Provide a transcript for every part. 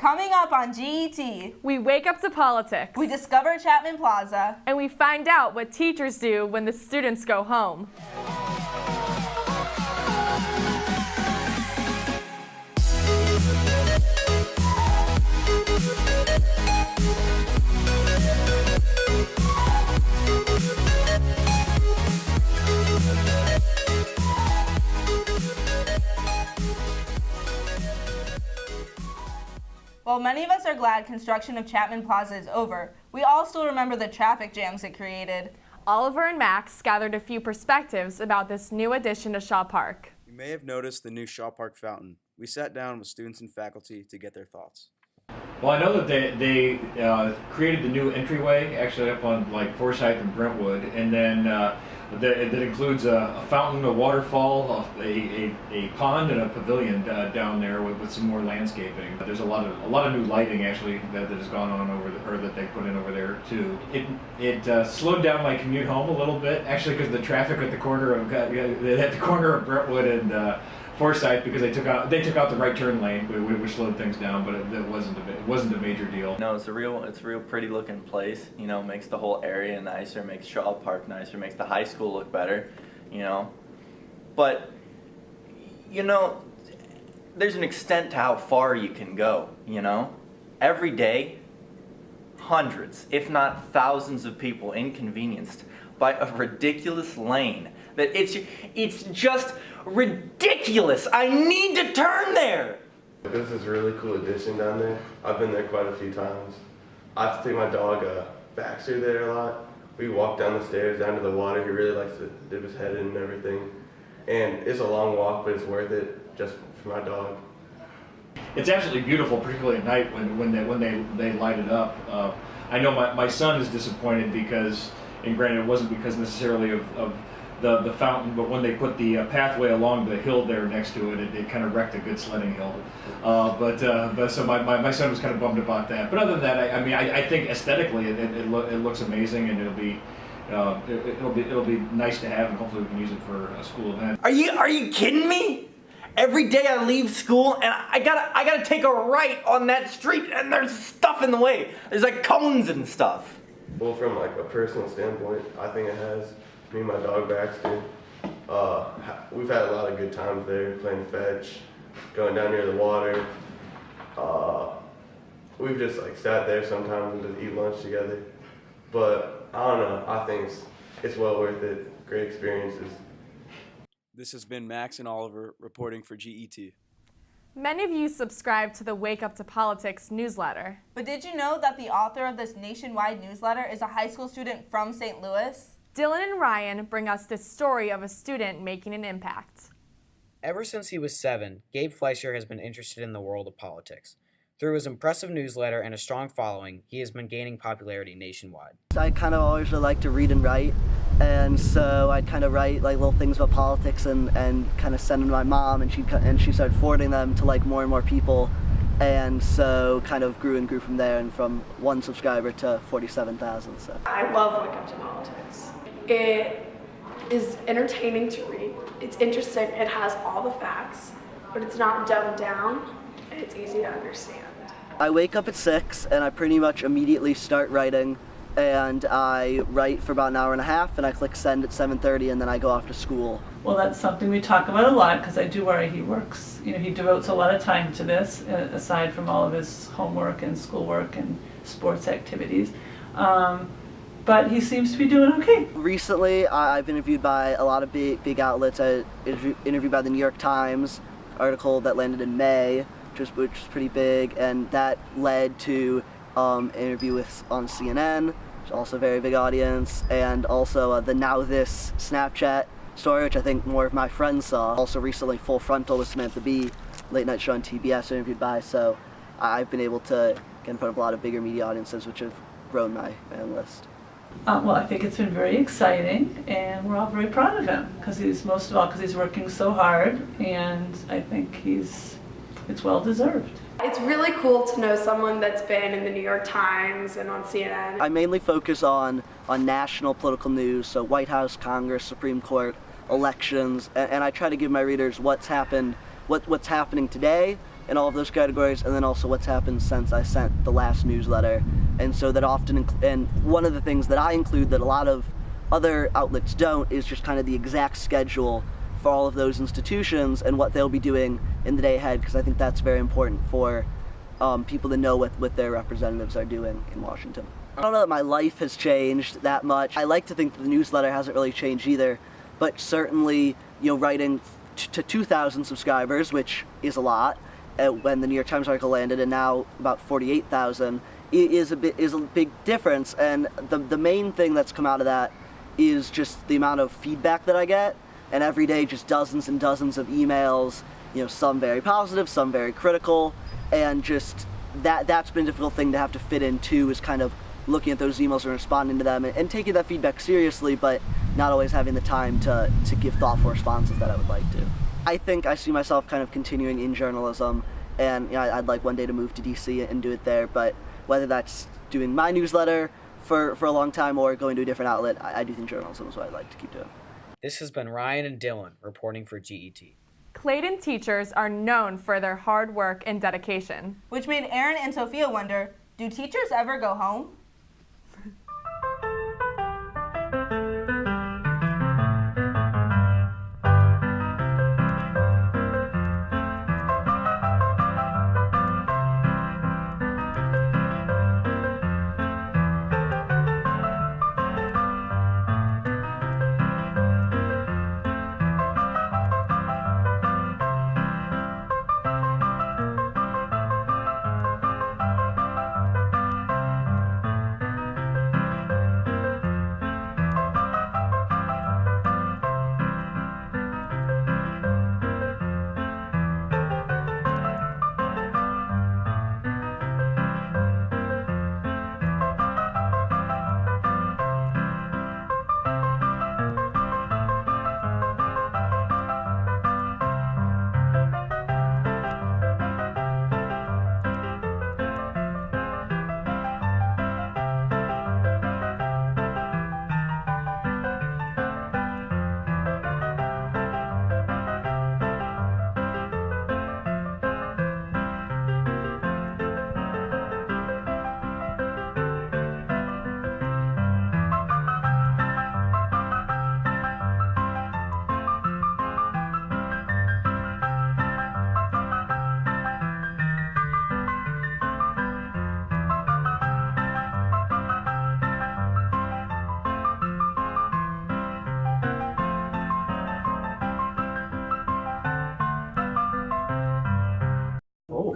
Coming up on GET, we wake up to politics. We discover Chapman Plaza. And we find out what teachers do when the students go home. While many of us are glad construction of Chapman Plaza is over, we all still remember the traffic jams it created. Oliver and Max gathered a few perspectives about this new addition to Shaw Park. You may have noticed the new Shaw Park fountain. We sat down with students and faculty to get their thoughts. Well, I know that they created the new entryway actually up on like Forsyth and Brentwood, and then that includes a fountain, a waterfall, a pond, and a pavilion down there with some more landscaping. There's a lot of new lighting actually that has gone on or that they put in over there too. It slowed down my commute home a little bit actually because the traffic at the corner of Brentwood and Forsyth, because they took out the right turn lane, which slowed things down, but it wasn't a major deal. No, it's a real pretty looking place. You know, makes the whole area nicer, makes Shaw Park nicer, makes the high school look better. You know, but you know, there's an extent to how far you can go. You know, every day, hundreds, if not thousands, of people inconvenienced by a ridiculous lane. That it's just ridiculous. I need to turn there. This is a really cool addition down there. I've been there quite a few times. I have to take my dog Baxter there a lot. We walk down the stairs down to the water. He really likes to dip his head in and everything. And it's a long walk, but it's worth it just for my dog. It's absolutely beautiful, particularly at night when they light it up. I know my son is disappointed because, and granted it wasn't because necessarily of the fountain, but when they put the pathway along the hill there next to it, it kind of wrecked a good sledding hill. But so my son was kind of bummed about that. But other than that, I think aesthetically it looks amazing, and it'll be nice to have, and hopefully we can use it for a school event. Are you kidding me? Every day I leave school and I gotta take a right on that street, and there's stuff in the way. There's like cones and stuff. Well, from like a personal standpoint, I think it has. Me and my dog Baxter, we've had a lot of good times there, playing fetch, going down near the water. We've just like sat there sometimes and just eat lunch together. But I don't know, I think it's well worth it. Great experiences. This has been Max and Oliver reporting for GET. Many of you subscribe to the Wake Up to Politics newsletter. But did you know that the author of this nationwide newsletter is a high school student from St. Louis? Dylan and Ryan bring us this story of a student making an impact. Ever since he was 7, Gabe Fleischer has been interested in the world of politics. Through his impressive newsletter and a strong following, he has been gaining popularity nationwide. I kind of always like to read and write, and so I'd kind of write like little things about politics and kind of send them to my mom, and she started forwarding them to like more and more people, and so kind of grew from there, and from 1 subscriber to 47,000. So I love Wake Up to Politics. It is entertaining to read. It's interesting. It has all the facts, but it's not dumbed down, and it's easy to understand. I wake up at 6 and I pretty much immediately start writing, and I write for about an hour and a half, and I click send at 7:30, and then I go off to school. Well, that's something we talk about a lot because I do worry he works. You know, he devotes a lot of time to this, aside from all of his homework and schoolwork and sports activities. But he seems to be doing okay. Recently, I've been interviewed by a lot of big outlets. I interviewed by the New York Times, article that landed in May, which was pretty big, and that led to an interview on CNN, which is also a very big audience, and also the Now This Snapchat story, which I think more of my friends saw. Also recently, Full Frontal with Samantha Bee, late night show on TBS, interviewed by, so I've been able to get in front of a lot of bigger media audiences, which have grown my fan list. Well, I think it's been very exciting, and we're all very proud of him because he's working so hard, and I think it's well deserved. It's really cool to know someone that's been in the New York Times and on CNN. I mainly focus on national political news, so White House, Congress, Supreme Court, elections, and I try to give my readers what's happening today, in all of those categories, and then also what's happened since I sent the last newsletter. And so that often, and one of the things that I include that a lot of other outlets don't is just kind of the exact schedule for all of those institutions and what they'll be doing in the day ahead, because I think that's very important for people to know what their representatives are doing in Washington. I don't know that my life has changed that much. I like to think that the newsletter hasn't really changed either, but certainly, writing to 2,000 subscribers, which is a lot, when the New York Times article landed, and now about 48,000, is a big difference. And the main thing that's come out of that is just the amount of feedback that I get, and every day just dozens and dozens of emails, some very positive, some very critical, and just that's been a difficult thing to have to fit in too, is kind of looking at those emails and responding to them and taking that feedback seriously, but not always having the time to give thoughtful responses that I would like to. I think I see myself kind of continuing in journalism, and I'd like one day to move to DC and do it there, but whether that's doing my newsletter for a long time or going to a different outlet, I do think journalism is what I'd like to keep doing. This has been Ryan and Dylan reporting for GET. Clayton Teachers are known for their hard work and dedication. Which made Aaron and Sophia wonder, do teachers ever go home?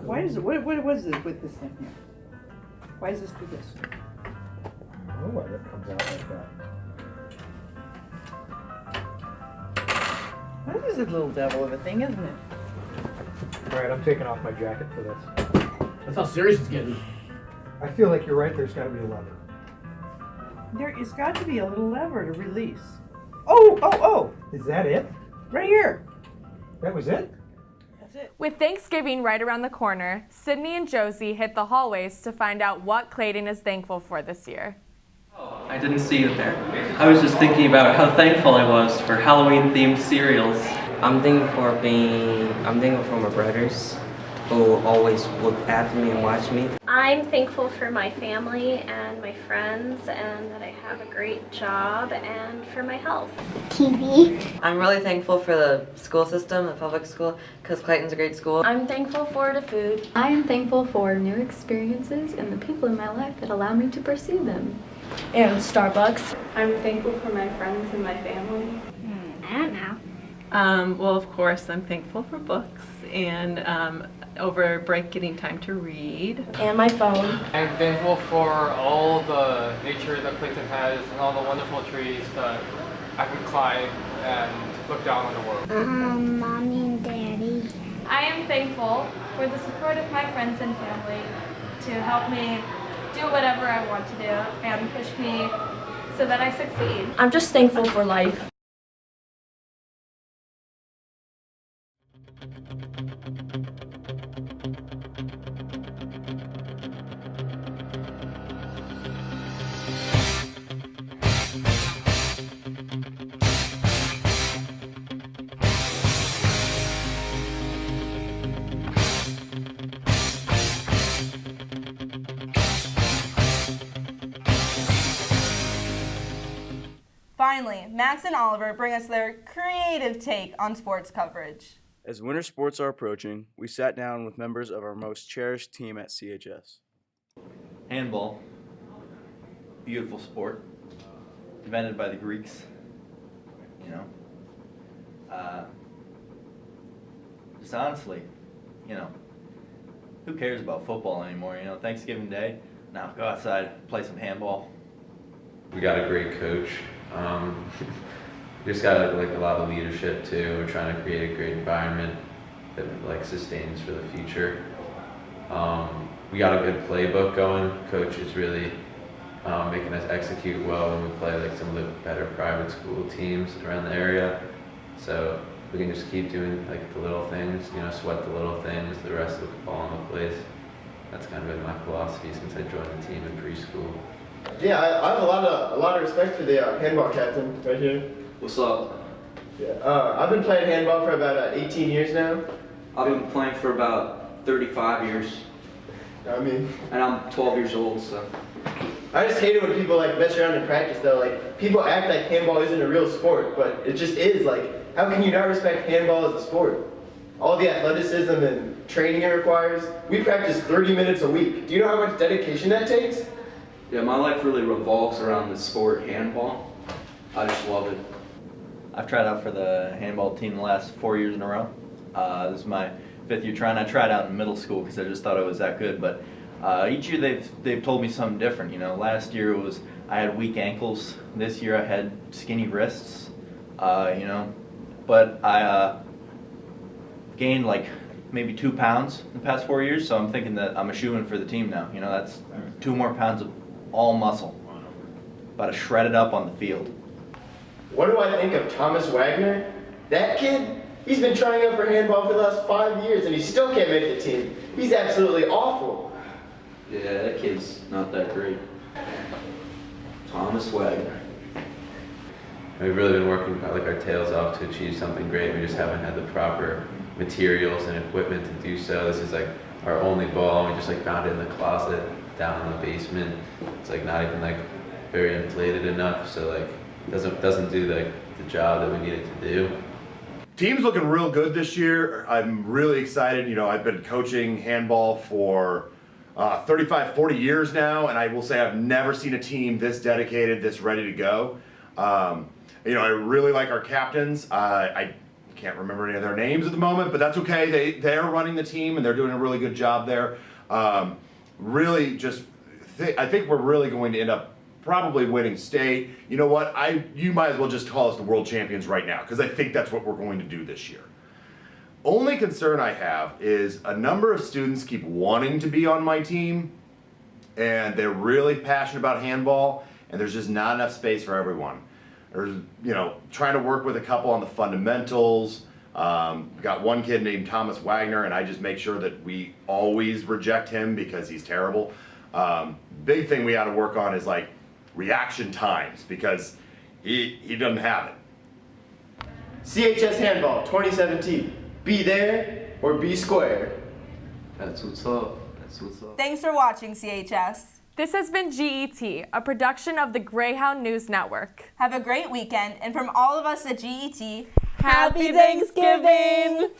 Why is it? What was this with this thing here? Why does this do this? I don't know why that comes out like that. That is a little devil of a thing, isn't it? Alright, I'm taking off my jacket for this. That's how serious it's getting. I feel like you're right, there's gotta be a lever. There is got to be a little lever to release. Oh! Is that it? Right here. That was it? That's it. With Thanksgiving right around the corner, Sydney and Josie hit the hallways to find out what Clayton is thankful for this year. Oh, I didn't see you there. I was just thinking about how thankful I was for Halloween-themed cereals. I'm thankful for my brothers who always look after me and watch me. I'm thankful for my family and my friends and that I have a great job and for my health. TV. I'm really thankful for the school system, the public school, because Clayton's a great school. I'm thankful for the food. I am thankful for new experiences and the people in my life that allow me to pursue them. And Starbucks. I'm thankful for my friends and my family. I don't know. Well, of course, I'm thankful for books and over break getting time to read. And my phone. I'm thankful for all the nature that Clayton has and all the wonderful trees that I can climb and look down on the world. Mommy and Daddy. I am thankful for the support of my friends and family to help me do whatever I want to do and push me so that I succeed. I'm just thankful for life. finally, Max and Oliver bring us their creative take on sports coverage. As winter sports are approaching, we sat down with members of our most cherished team at CHS. Handball, beautiful sport, invented by the Greeks, you know. Just honestly, you know, who cares about football anymore? You know, Thanksgiving Day, now go outside, play some handball. We got a great coach. We just got like a lot of leadership too. We're trying to create a great environment that like sustains for the future. We got a good playbook going. Coach is really making us execute well when we play like some of the better private school teams around the area. So we can just keep doing like the little things, you know, sweat the little things, the rest will fall into place. That's kind of been my philosophy since I joined the team in preschool. Yeah, I have a lot of respect for the handball captain right here. What's up? Yeah, I've been playing handball for about 18 years now. I've been playing for about 35 years. I mean, and I'm 12 years old, so. I just hate it when people like mess around in practice though. Like people act like handball isn't a real sport, but it just is. Like, how can you not respect handball as a sport? All the athleticism and training it requires. We practice 30 minutes a week. Do you know how much dedication that takes? Yeah, my life really revolves around the sport handball. I just love it. I've tried out for the handball team the last 4 years in a row. This is my 5th year trying. I tried out in middle school because I just thought I was that good, but each year they've told me something different. You know, last year it was I had weak ankles. This year I had skinny wrists. You know, but I gained like maybe 2 pounds in the past 4 years, so I'm thinking that I'm a shoo-in for the team now. You know, that's 2 more pounds of all muscle. About to shred it up on the field. What do I think of Thomas Wagner? That kid, he's been trying out for handball for the last 5 years and he still can't make the team. He's absolutely awful. Yeah, that kid's not that great. Thomas Wagner. We've really been working like our tails off to achieve something great. We just haven't had the proper materials and equipment to do so. This is like our only ball. We just like found it in the closet down in the basement. It's like not even like very inflated enough, so like doesn't do like the job that we need it to do. Team's looking real good this year. I'm really excited. You know, I've been coaching handball for 35, 40 years now, and I will say I've never seen a team this dedicated, this ready to go. You know, I really like our captains. I can't remember any of their names at the moment, but that's okay. They're running the team and they're doing a really good job there. Really just, I think we're really going to end up probably winning state. You know what, you might as well just call us the world champions right now, because I think that's what we're going to do this year. Only concern I have is a number of students keep wanting to be on my team, and they're really passionate about handball, and there's just not enough space for everyone. There's, you know, trying to work with a couple on the fundamentals. Got one kid named Thomas Wagner, and I just make sure that we always reject him because he's terrible. Big thing we got to work on is like reaction times, because he doesn't have it. CHS Handball 2017. Be there or be square. That's what's up. That's what's up. Thanks for watching, CHS. This has been GET, a production of the Greyhound News Network. Have a great weekend, and from all of us at GET, Happy Thanksgiving!